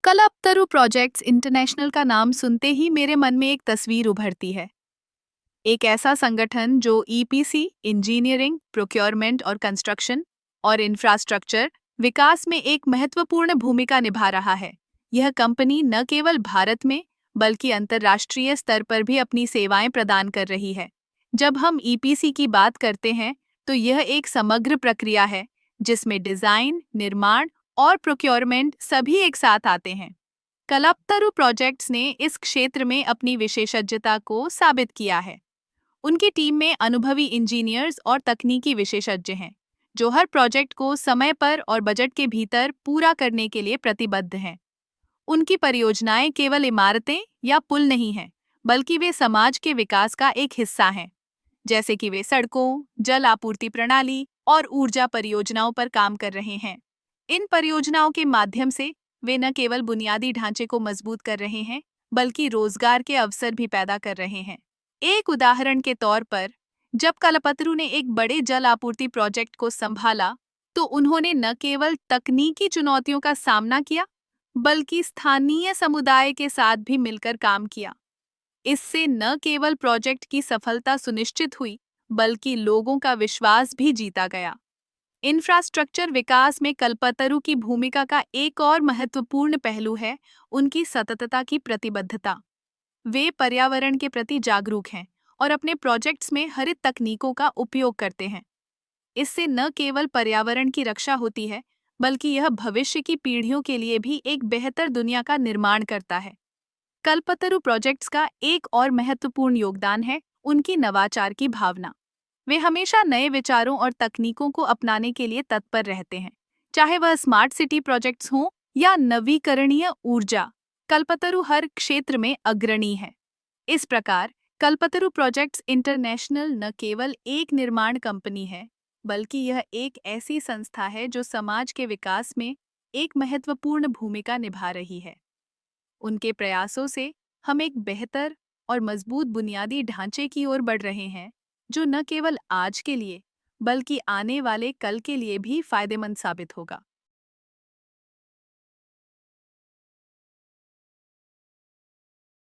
कल्पतरु projects international का नाम सुनते ही मेरे मन में एक तस्वीर उभरती है। एक ऐसा संगठन जो ईपीसी, इंजीनियरिंग, प्रोक्योरमेंट और कंस्ट्रक्शन और इंफ्रास्ट्रक्चर विकास में एक महत्वपूर्ण भूमिका निभा रहा है। यह कंपनी न केवल भारत में बल्कि अंतर्राष्ट्रीय स्तर पर भी अपनी सेवाएं प्रदान कर रही है। जब हम ईपीसी की बात करते हैं, तो यह एक समग्र प्रक्रिया है जिसमें डिजाइन, निर्माण और प्रोक्योरमेंट सभी एक साथ आते हैं। कल्पतरु प्रोजेक्ट्स ने इस क्षेत्र में अपनी विशेषज्ञता को साबित किया है। उनकी टीम में अनुभवी इंजीनियर्स और तकनीकी विशेषज्ञ हैं, जो हर प्रोजेक्ट को समय पर और बजट के भीतर पूरा करने के लिए प्रतिबद्ध हैं। उनकी परियोजनाएं केवल इमारतें या पुल नहीं हैं, बल्कि वे समाज के विकास का एक हिस्सा हैं, जैसे कि वे सड़कों, जल आपूर्ति प्रणाली और ऊर्जा परियोजनाओं पर काम कर रहे हैं। इन परियोजनाओं के माध्यम से वे न केवल बुनियादी ढांचे को मजबूत कर रहे हैं, बल्कि रोजगार के अवसर भी पैदा कर रहे हैं। एक उदाहरण के तौर पर, जब कल्पतरु ने एक बड़े जल आपूर्ति प्रोजेक्ट को संभाला, तो उन्होंने न केवल तकनीकी चुनौतियों का सामना किया, बल्कि स्थानीय समुदाय के साथ भी मिलकर काम किया। इससे न केवल प्रोजेक्ट की सफलता सुनिश्चित हुई, बल्कि लोगों का विश्वास भी जीता गया। इंफ्रास्ट्रक्चर विकास में कल्पतरु की भूमिका का एक और महत्वपूर्ण पहलू है उनकी सततता की प्रतिबद्धता। वे पर्यावरण के प्रति जागरूक हैं और अपने प्रोजेक्ट्स में हरित तकनीकों का उपयोग करते हैं। इससे न केवल पर्यावरण की रक्षा होती है, बल्कि यह भविष्य की पीढ़ियों के लिए भी एक बेहतर दुनिया का निर्माण करता है। कल्पतरु प्रोजेक्ट्स का एक और महत्वपूर्ण योगदान है उनकी नवाचार की भावना। वे हमेशा नए विचारों और तकनीकों को अपनाने के लिए तत्पर रहते हैं, चाहे वह स्मार्ट सिटी प्रोजेक्ट्स हों या नवीकरणीय ऊर्जा। कल्पतरु हर क्षेत्र में अग्रणी है। इस प्रकार कल्पतरु प्रोजेक्ट्स इंटरनेशनल न केवल एक निर्माण कंपनी है, बल्कि यह एक ऐसी संस्था है जो समाज के विकास में एक महत्वपूर्ण भूमिका निभा रही है। उनके प्रयासों से हम एक बेहतर और मजबूत बुनियादी ढांचे की ओर बढ़ रहे हैं, जो न केवल आज के लिए बल्कि आने वाले कल के लिए भी फायदेमंद साबित होगा।